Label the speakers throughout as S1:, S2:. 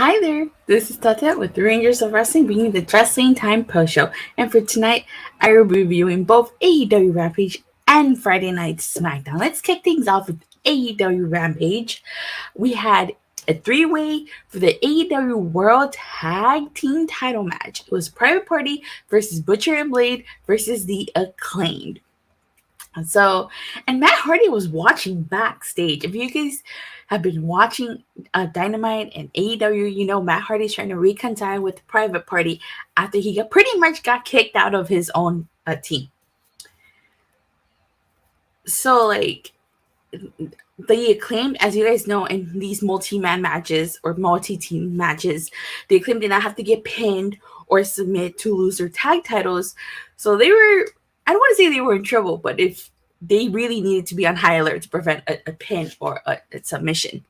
S1: Hi there, this is Tata with the Rangers of Wrestling bringing the Wrestling Time Post Show. And for tonight, I will be reviewing both AEW Rampage and Friday Night Smackdown. Let's kick things off with AEW Rampage. We had a three-way for the AEW World Tag Team title match. It was Private Party versus Butcher and Blade versus the Acclaimed. And Matt Hardy was watching backstage. If you guys have been watching Dynamite and AEW, you know Matt Hardy's trying to reconcile with Private Party after he pretty much got kicked out of his own team. So, the Acclaimed, as you guys know, in these multi-man matches or multi-team matches, the Acclaimed did not have to get pinned or submit to lose their tag titles. So they were, I don't want to say they were in trouble, but if they really needed to be on high alert to prevent a pin or a submission.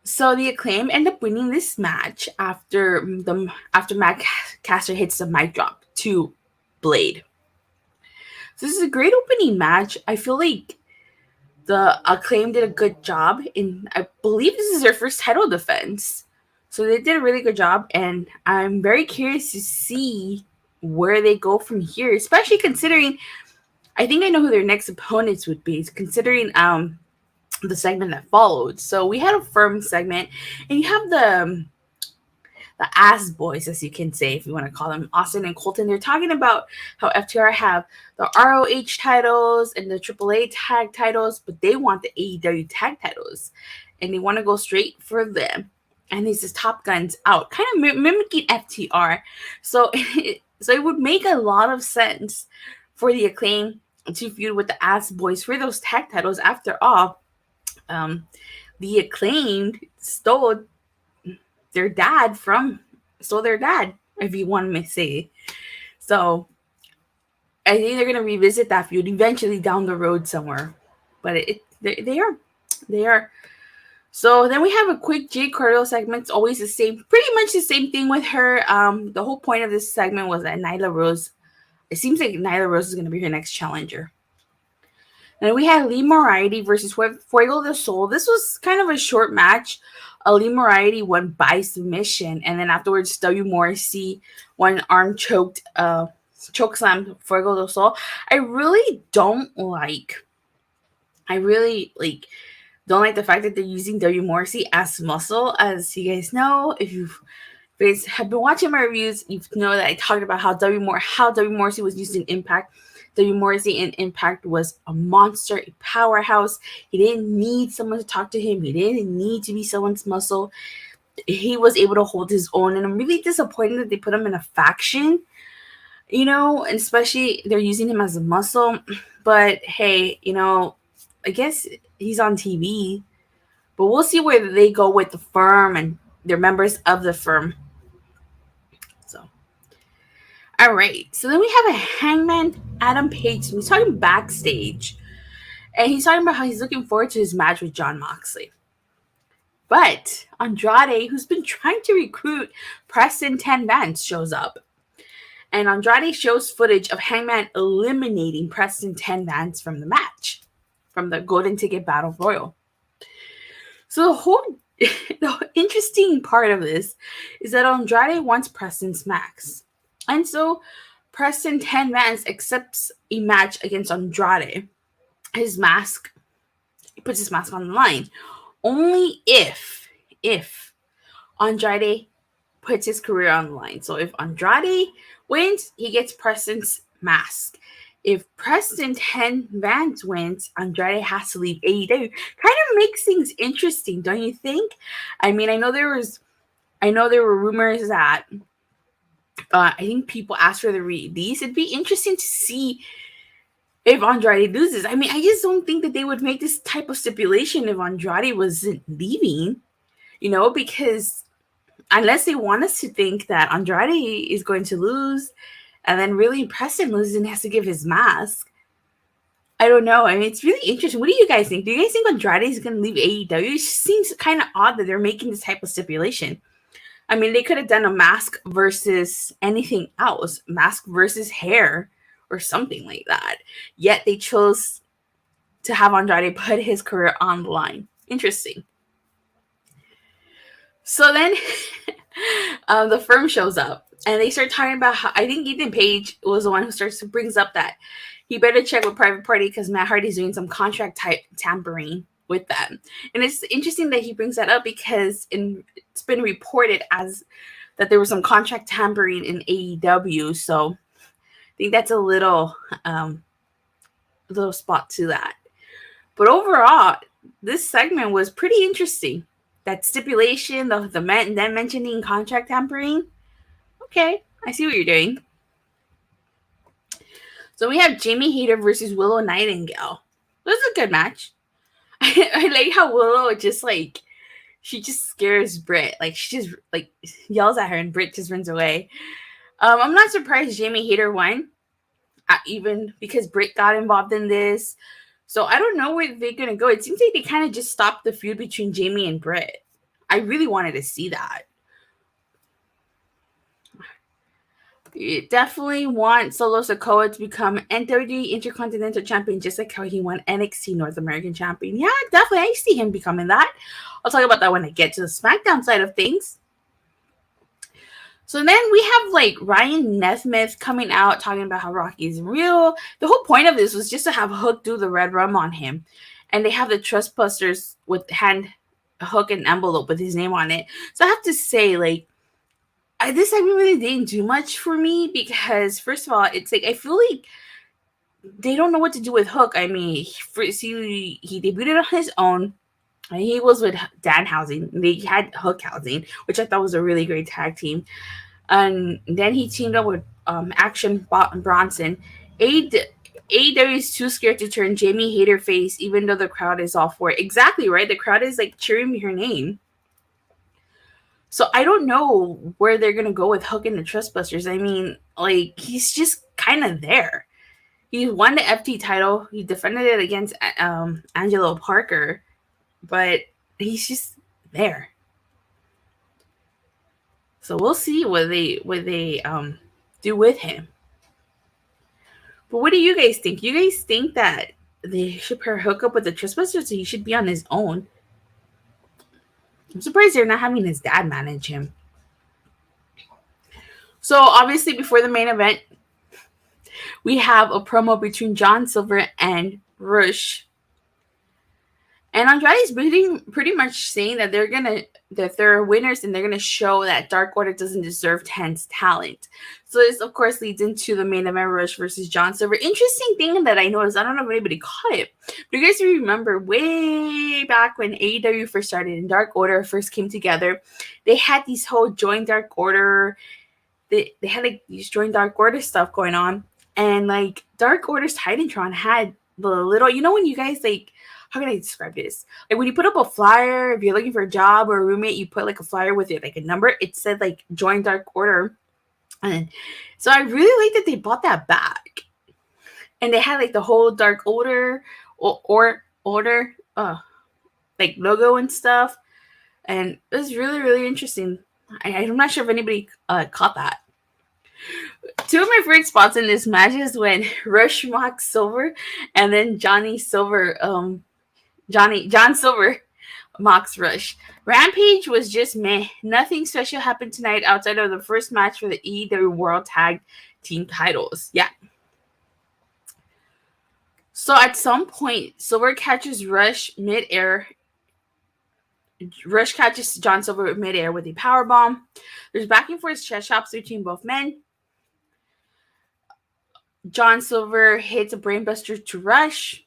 S1: So the Acclaim end up winning this match after Matt Caster hits the mic drop to Blade. So this is a great opening match. I feel like the Acclaim did a good job I believe this is their first title defense. So they did a really good job, and I'm very curious to see where they go from here, especially considering I think I know who their next opponents would be, considering the segment that followed. So we had a firm segment, and you have the ass boys, as you can say, if you want to call them, Austin and Colton. They're talking about how FTR have the ROH titles and the AAA tag titles, but they want the AEW tag titles, and they want to go straight for them. And this is Top Guns out, kind of mimicking FTR. So it would make a lot of sense for the Acclaim to feud with the Ass Boys for those tag titles. After all, the Acclaimed stole their dad, if you want me to say. So I think they're going to revisit that feud eventually down the road somewhere. But they are. So then we have a quick Jade Cargill segment. It's always the same, pretty much the same thing with her. The whole point of this segment was that it seems like Nyla Rose is going to be her next challenger. And we had Lee Moriarty versus Fuego Del Sol. This was kind of a short match. Lee Moriarty won by submission, and then afterwards, W. Morrissey one arm choke slam Fuego Del Sol. I really don't like the fact that they're using W. Morrissey as muscle. As you guys know, if you guys have been watching my reviews, you know that I talked about how W. Morrissey was used in Impact. W. Morrissey in Impact was a monster, a powerhouse. He didn't need someone to talk to him. He didn't need to be someone's muscle. He was able to hold his own, and I'm really disappointed that they put him in a faction, and especially they're using him as a muscle. But hey, I guess he's on TV, but we'll see where they go with the firm and they're members of the firm. All right, so then we have a Hangman Adam Page. He's talking backstage, and he's talking about how he's looking forward to his match with Jon Moxley. But Andrade, who's been trying to recruit Preston 10 Vance, shows up. And Andrade shows footage of Hangman eliminating Preston 10 Vance from the match, from the Golden Ticket Battle Royal. So the interesting part of this is that Andrade wants Preston's max. And so Preston 10 Vance accepts a match against Andrade. He puts his mask on the line. Only if Andrade puts his career on the line. So if Andrade wins, he gets Preston's mask. If Preston 10 Vance wins, Andrade has to leave AEW. Kind of makes things interesting, don't you think? I mean, I know there were rumors that I think people asked for the release. It'd be interesting to see if Andrade loses. I mean, I just don't think that they would make this type of stipulation if Andrade wasn't leaving, because unless they want us to think that Andrade is going to lose and then really Preston loses and has to give his mask. I don't know. I mean, it's really interesting. What do you guys think? Do you guys think Andrade is going to leave AEW? It just seems kind of odd that they're making this type of stipulation. I mean, they could have done a mask versus anything else, mask versus hair or something like that. Yet they chose to have Andrade put his career on the line. Interesting. So then the firm shows up and they start talking about how I think Ethan Page was the one who brings up that he better check with Private Party because Matt Hardy's doing some contract type tampering with them. And it's interesting that he brings that up because it's been reported as that there was some contract tampering in AEW. So I think that's a little spot to that. But overall, this segment was pretty interesting. That stipulation, the men then mentioning contract tampering. Okay, I see what you're doing. So we have Jamie Hayter versus Willow Nightingale. This is a good match. I like how Willow just like she just scares Britt. Like she just like yells at her and Britt just runs away. I'm not surprised Jamie Hayter won, even because Britt got involved in this. So I don't know where they're gonna go. It seems like they kind of just stopped the feud between Jamie and Britt. I really wanted to see that. You definitely want Solo Sikoa to become NWA Intercontinental Champion, just like how he won NXT North American Champion. Yeah, definitely. I see him becoming that. I'll talk about that when I get to the SmackDown side of things. So then we have like Ryan Nesmith coming out talking about how Rocky is real. The whole point of this was just to have Hook do the red rum on him. And they have the Trustbusters with hand Hook and envelope with his name on it. So I have to say, like, this segment really didn't do much for me because, first of all, it's like I feel like they don't know what to do with Hook. I mean, he debuted on his own. He was with Danhausen. They had Hook Housing, which I thought was a really great tag team. And then he teamed up with Action Bronson. AEW is too scared to turn Jamie Hayter face, even though the crowd is all for it. Exactly, right? The crowd is like cheering her name. So I don't know where they're going to go with Hook and the Trustbusters. I mean, like, he's just kind of there. He won the FT title. He defended it against Angelo Parker. But he's just there. So we'll see what they do with him. But what do you guys think? You guys think that they should pair Hook up with the Trustbusters, so he should be on his own? I'm surprised they're not having his dad manage him. So obviously before the main event, we have a promo between John Silver and Rush. And Andrade's pretty much saying that they're winners and they're gonna show that Dark Order doesn't deserve Ten's talent. So this of course leads into the main event, Rush versus John Silver. Interesting thing that I noticed, I don't know if anybody caught it, but you guys remember way back when AEW first started and Dark Order first came together, they had these whole join Dark Order. They had like these join Dark Order stuff going on, and like Dark Order's Titantron had the little, you know, when you guys like, how can I describe this? Like when you put up a flyer, if you're looking for a job or a roommate, you put like a flyer with it, like a number. It said like join Dark Order. And so I really like that they bought that back. And they had like the whole Dark Order order like logo and stuff. And it was really, really interesting. I'm not sure if anybody caught that. Two of my favorite spots in this match is when Rush mocks Silver and then John Silver mocks Rush. Rampage was just meh. Nothing special happened tonight outside of the first match for the AEW World Tag Team titles. Yeah. So at some point, Silver catches Rush midair. Rush catches John Silver midair with a powerbomb. There's back and forth chest chops between both men. John Silver hits a brainbuster to Rush.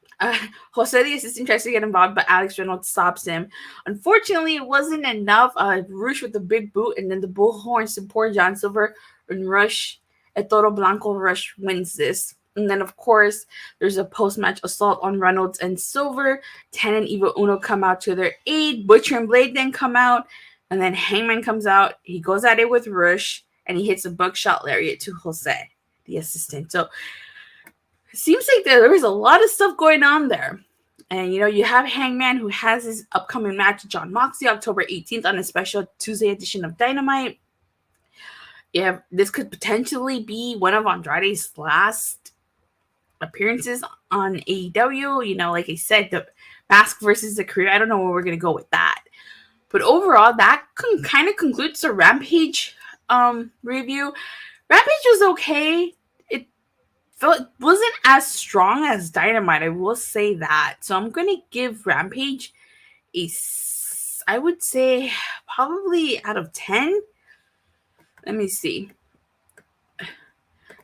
S1: Jose, the assistant, tries to get involved, but Alex Reynolds stops him. Unfortunately, it wasn't enough. Rush with the big boot and then the bullhorn support John Silver and Rush. El Toro Blanco Rush wins this. And then, of course, there's a post-match assault on Reynolds and Silver. Ten and Evil Uno come out to their aid. Butcher and Blade then come out. And then Hangman comes out. He goes at it with Rush. And he hits a buckshot lariat to Jose, the assistant. So it seems like there was a lot of stuff going on there. And, you know, you have Hangman, who has his upcoming match with Jon Moxley October 18th on a special Tuesday edition of Dynamite. Yeah, this could potentially be one of Andrade's last appearances on AEW. You know, like I said, the Mask versus the Career. I don't know where we're going to go with that. But overall, that kind of concludes the Rampage review. Rampage was okay. It wasn't as strong as Dynamite, I will say that. So I'm going to give Rampage I would say probably out of 10. Let me see.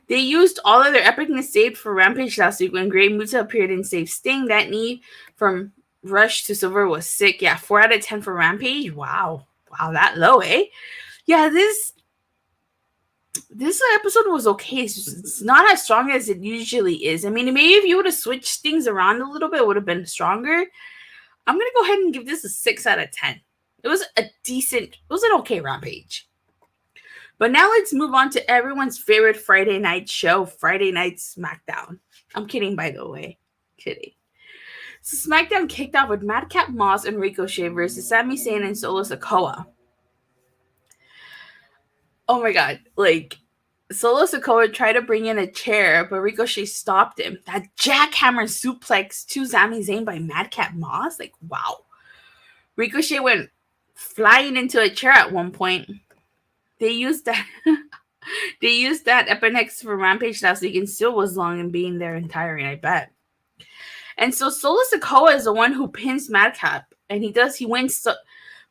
S1: They used all of their epicness saved for Rampage last week when Great Muta appeared and saved Sting. That knee from Rush to Silver was sick. Yeah, 4 out of 10 for Rampage. Wow, that low, eh? Yeah, this episode was okay. It's not as strong as it usually is. I mean, maybe if you would have switched things around a little bit, it would have been stronger. I'm going to go ahead and give this a 6 out of 10. It was an okay Rampage. But now let's move on to everyone's favorite Friday night show, Friday Night Smackdown. I'm kidding, by the way. Kidding. So Smackdown kicked off with Madcap Moss and Ricochet versus Sami Zayn and Solo Sikoa. Oh my god, Solo Sikoa tried to bring in a chair, but Ricochet stopped him. That jackhammer suplex to Sami Zayn by Madcap Moss? Wow. Ricochet went flying into a chair at one point. They used that Epinex for Rampage last week and still was long in being there and tiring, I bet. And so Solo Sikoa is the one who pins Madcap, and he wins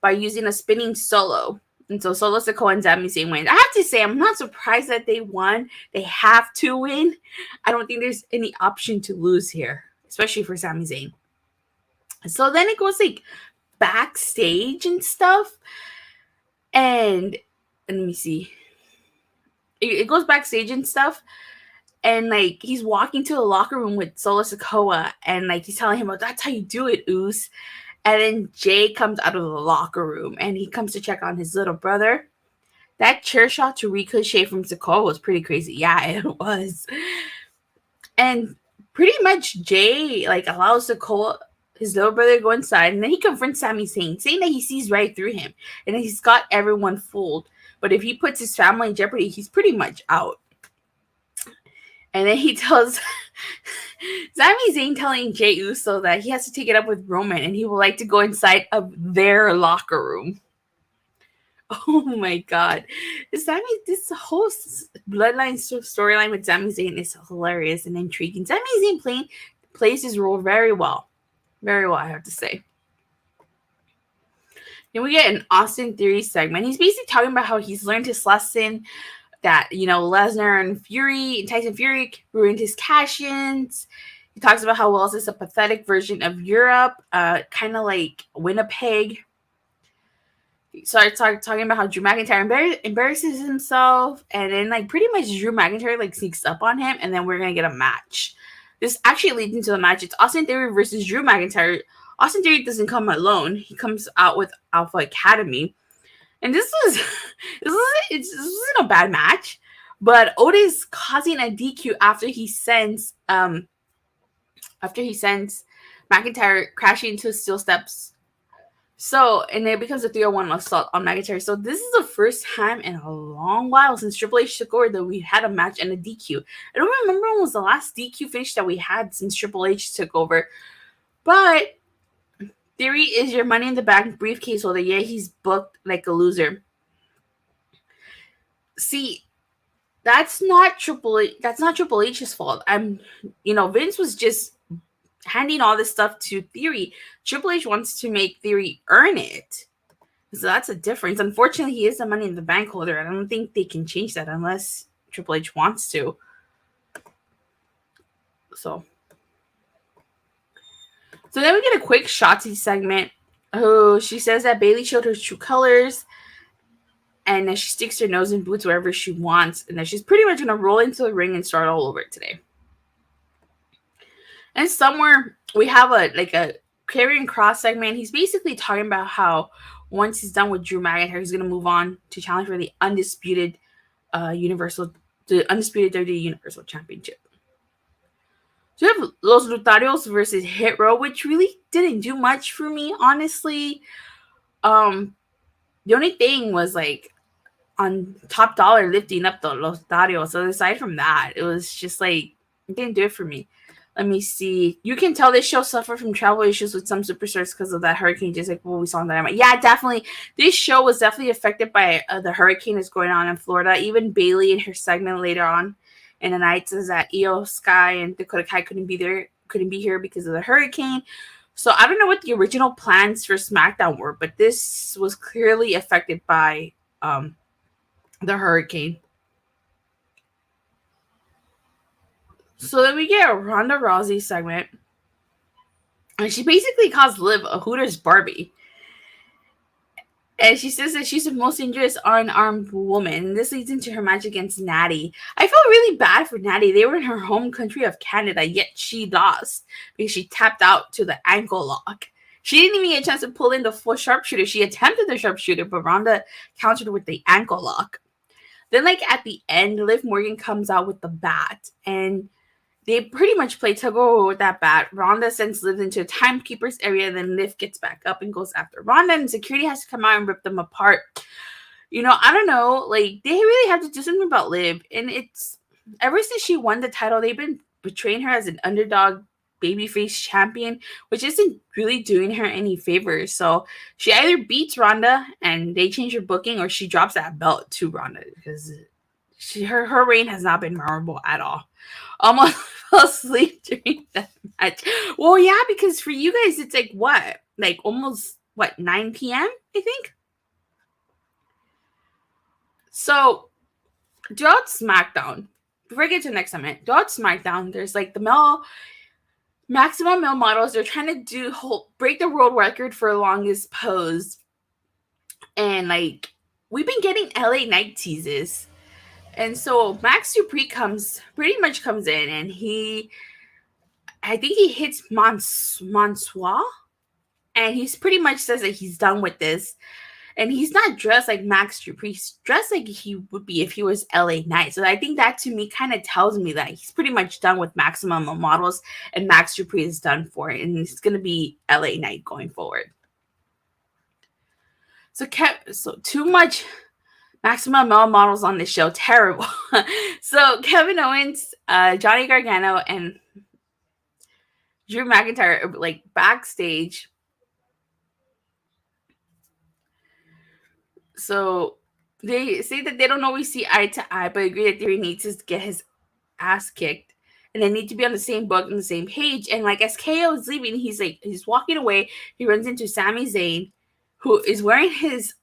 S1: by using a spinning solo. And so Solo Sikoa and Sami Zayn win. I have to say, I'm not surprised that they won. They have to win. I don't think there's any option to lose here, especially for Sami Zayn. So then it goes backstage and stuff. And let me see. It goes backstage and stuff. And he's walking to the locker room with Solo Sikoa. And he's telling him, that's how you do it, Oos. And then Jay comes out of the locker room and he comes to check on his little brother. That chair shot to Ricochet from Sikoa was pretty crazy. Yeah, it was. And pretty much Jay allows Sikoa, his little brother, to go inside. And then he confronts Sami Zayn, saying that he sees right through him. And he's got everyone fooled. But if he puts his family in jeopardy, he's pretty much out. And then he tells Sami Zayn telling Jey Uso that he has to take it up with Roman and he would like to go inside of their locker room. Oh my god. This whole bloodline storyline with Sami Zayn is hilarious and intriguing. Sami Zayn plays his role very well. Very well, I have to say. Then we get an Austin Theory segment. He's basically talking about how he's learned his lesson, that, Lesnar and Tyson Fury ruined his cash-ins. He talks about how Wells is a pathetic version of Europe, kind of like Winnipeg. He starts talking about how Drew McIntyre embarrasses himself, and then pretty much Drew McIntyre sneaks up on him, and then we're gonna get a match. This actually leads into the match. It's Austin Theory versus Drew McIntyre. Austin Theory doesn't come alone. He comes out with Alpha Academy. And this wasn't a bad match, but Otis causing a DQ after he sends McIntyre crashing into steel steps. So, and it becomes a 301 assault on McIntyre. So this is the first time in a long while since Triple H took over that we had a match and a DQ. I don't remember when was the last DQ finish that we had since Triple H took over, but Theory is your Money in the Bank briefcase holder. Yeah, he's booked like a loser. See, that's not Triple H's fault. Vince was just handing all this stuff to Theory. Triple H wants to make Theory earn it. So that's a difference. Unfortunately, he is the Money in the Bank holder. I don't think they can change that unless Triple H wants to. So then we get a quick Shotzi segment. Oh, she says that Bayley showed her true colors and that she sticks her nose in boots wherever she wants and that she's pretty much going to roll into the ring and start all over today. And somewhere we have a Karrion Kross segment. He's basically talking about how once he's done with Drew McIntyre, he's going to move on to challenge for the undisputed WWE Universal Championship. So we have Los Lotharios versus Hit Row, which really didn't do much for me, honestly. The only thing was on Top Dollar lifting up the Lotharios. So aside from that, it was just it didn't do it for me. Let me see. You can tell this show suffered from travel issues with some superstars because of that hurricane, just like what we saw in Dynamite. Yeah, definitely. This show was definitely affected by the hurricane that's going on in Florida. Even Bayley in her segment later on in the night says that Io Sky and Dakota Kai couldn't be here because of the hurricane. So I don't know what the original plans for SmackDown were, but this was clearly affected by the hurricane. So then we get a Ronda Rousey segment. And she basically calls Liv a Hooters Barbie. And she says that she's the most dangerous unarmed woman. This leads into her match against Natty. I felt really bad for Natty. They were in her home country of Canada, yet she lost because she tapped out to the ankle lock. She didn't even get a chance to pull in the full sharpshooter. She attempted the sharpshooter, but Ronda countered with the ankle lock. Then, at the end, Liv Morgan comes out with the bat, and they pretty much play tug-of-war with that bat. Ronda sends Liv into a timekeeper's area, then Liv gets back up and goes after Ronda, and security has to come out and rip them apart. I don't know. They really have to do something about Liv, and it's ever since she won the title, they've been portraying her as an underdog babyface champion, which isn't really doing her any favors. So she either beats Ronda and they change her booking, or she drops that belt to Ronda because her reign has not been memorable at all. Almost fell asleep during that match. Well, yeah, because for you guys, it's almost 9 p.m., I think? So, throughout SmackDown, before I get to the next segment, throughout SmackDown, there's the maximum male models. They're trying to break the world record for longest pose. And, we've been getting LA Knight teases. And so Max Dupree comes in, and I think he hits Mansois, and he's pretty much says that he's done with this. And he's not dressed like Max Dupree. He's dressed like he would be if he was LA Knight. So I think that to me kind of tells me that he's pretty much done with Maximum Models, and Max Dupree is done for it. And it's going to be LA Knight going forward. So too much Maximum Male Models on the show. Terrible. So Kevin Owens, Johnny Gargano, and Drew McIntyre are backstage. So they say that they don't always see eye to eye, but agree that Theory needs to get his ass kicked. And they need to be on the same book and the same page. And as KO is leaving, he's walking away. He runs into Sami Zayn, who is wearing his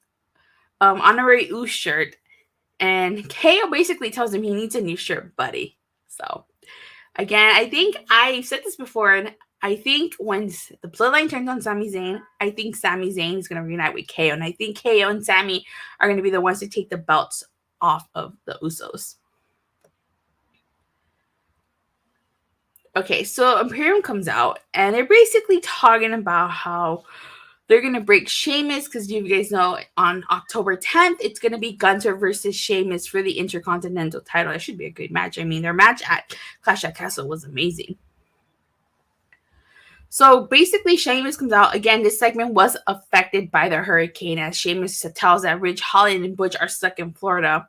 S1: honorary Ooze shirt, and KO basically tells him he needs a new shirt, buddy. So again, I think I said this before, and I think when the bloodline turns on Sami Zayn, I think Sami Zayn is going to reunite with KO, and I think KO and Sami are going to be the ones to take the belts off of the Usos. Okay, so Imperium comes out, and they're basically talking about how they're going to break Sheamus, because you guys know on October 10th, it's going to be Gunther versus Sheamus for the Intercontinental title. That should be a good match. I mean, their match at Clash at Castle was amazing. So basically, Sheamus comes out. Again, this segment was affected by the hurricane, as Sheamus tells that Ridge Holland and Butch are stuck in Florida.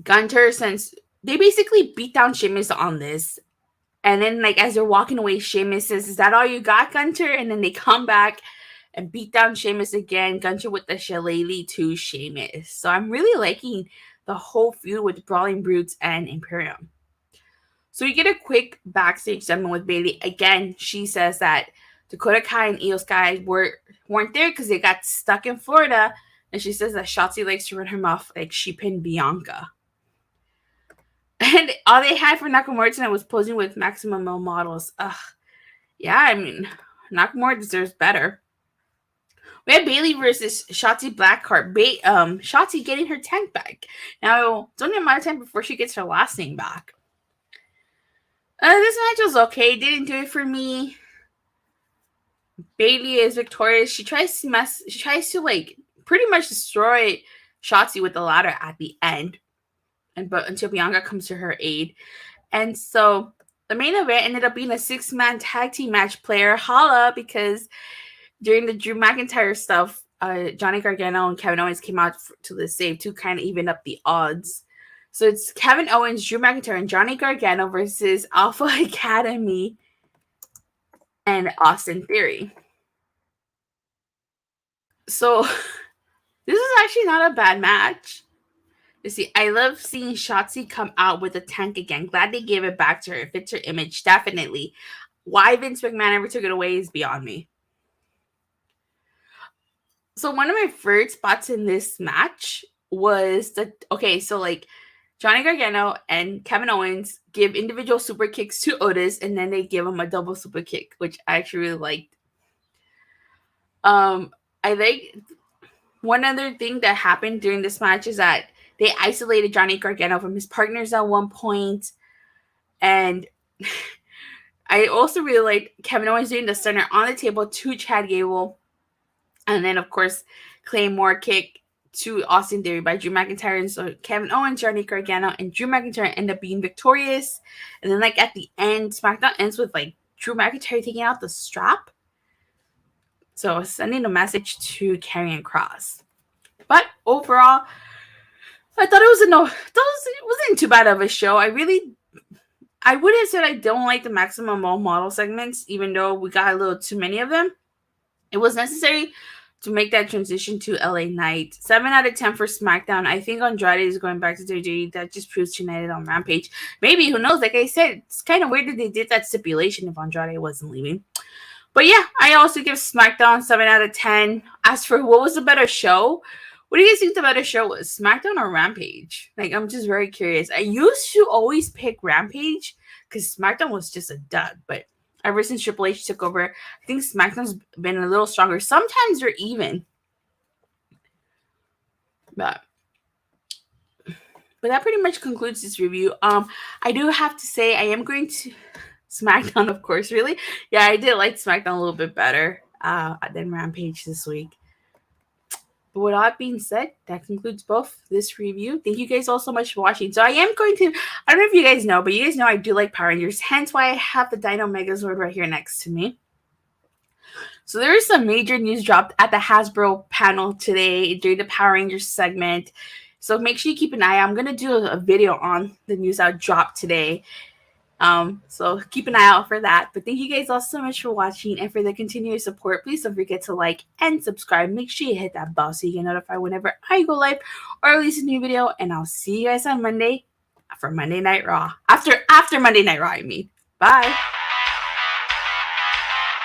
S1: Gunther, since they basically beat down Sheamus on this, and then, as they're walking away, Sheamus says, "Is that all you got, Gunther?" And then they come back and beat down Sheamus again. Gunther with the shillelagh to Sheamus. So I'm really liking the whole feud with Brawling Brutes and Imperium. So you get a quick backstage segment with Bayley. Again, she says that Dakota Kai and Io Sky weren't there because they got stuck in Florida. And she says that Shotzi likes to run her mouth like she pinned Bianca. And all they had for Nakamura tonight was posing with Maximum Male Models. Ugh. Yeah, I mean, Nakamura deserves better. We have Bayley versus Shotzi Blackheart. Shotzi getting her tank back. Now, it's only a matter of time before she gets her last name back. This match was okay. Didn't do it for me. Bayley is victorious. She tries to pretty much destroy Shotzi with the ladder at the end. But until Bianca comes to her aid. And so the main event ended up being a 6-man tag team match. Player holla, because during the Drew McIntyre stuff, Johnny Gargano and Kevin Owens came out to the save to kind of even up the odds. So it's Kevin Owens, Drew McIntyre, and Johnny Gargano versus Alpha Academy and Austin Theory. So this is actually not a bad match. You see, I love seeing Shotzi come out with a tank again. Glad they gave it back to her. It fits her image, definitely. Why Vince McMahon ever took it away is beyond me. So one of my favorite spots in this match was Johnny Gargano and Kevin Owens give individual super kicks to Otis, and then they give him a double super kick, which I actually really liked. I like one other thing that happened during this match is that they isolated Johnny Gargano from his partners at one point, and I also really liked Kevin Owens doing the stunner on the table to Chad Gable, and then of course Claymore kick to Austin Theory by Drew McIntyre. And so Kevin Owens, Johnny Gargano, and Drew McIntyre end up being victorious. And then at the end, SmackDown ends with Drew McIntyre taking out the strap. So sending a message to Karrion Kross. But overall, I thought it wasn't too bad of a show. I would have said I don't like the Maximum Male Model segments, even though we got a little too many of them. It was necessary to make that transition to LA Knight. 7 out of 10 for SmackDown. I think Andrade is going back to WWE. That just proves United on Rampage. Maybe, who knows? Like I said, it's kind of weird that they did that stipulation if Andrade wasn't leaving. But yeah, I also give SmackDown 7 out of 10. As for what was the better show, what do you guys think the better show was? SmackDown or Rampage? I'm just very curious. I used to always pick Rampage because SmackDown was just a dud, but ever since Triple H took over, I think SmackDown's been a little stronger. Sometimes they're even. But that pretty much concludes this review. I do have to say I am going to SmackDown, of course, really. Yeah, I did like SmackDown a little bit better than Rampage this week. But with all that being said, that concludes both this review. Thank you guys all so much for watching. So I am going to, I don't know if you guys know, but you guys know I do like Power Rangers. Hence why I have the Dino Megazord right here next to me. So there is some major news dropped at the Hasbro panel today during the Power Rangers segment. So make sure you keep an eye out. I'm going to do a video on the news that dropped today. So keep an eye out for that. But thank you guys all so much for watching and for the continued support. Please don't forget to like and subscribe. Make sure you hit that bell so you get notified whenever I go live or release a new video. And I'll see you guys on Monday for Monday Night Raw. After Monday Night Raw, I mean. Bye.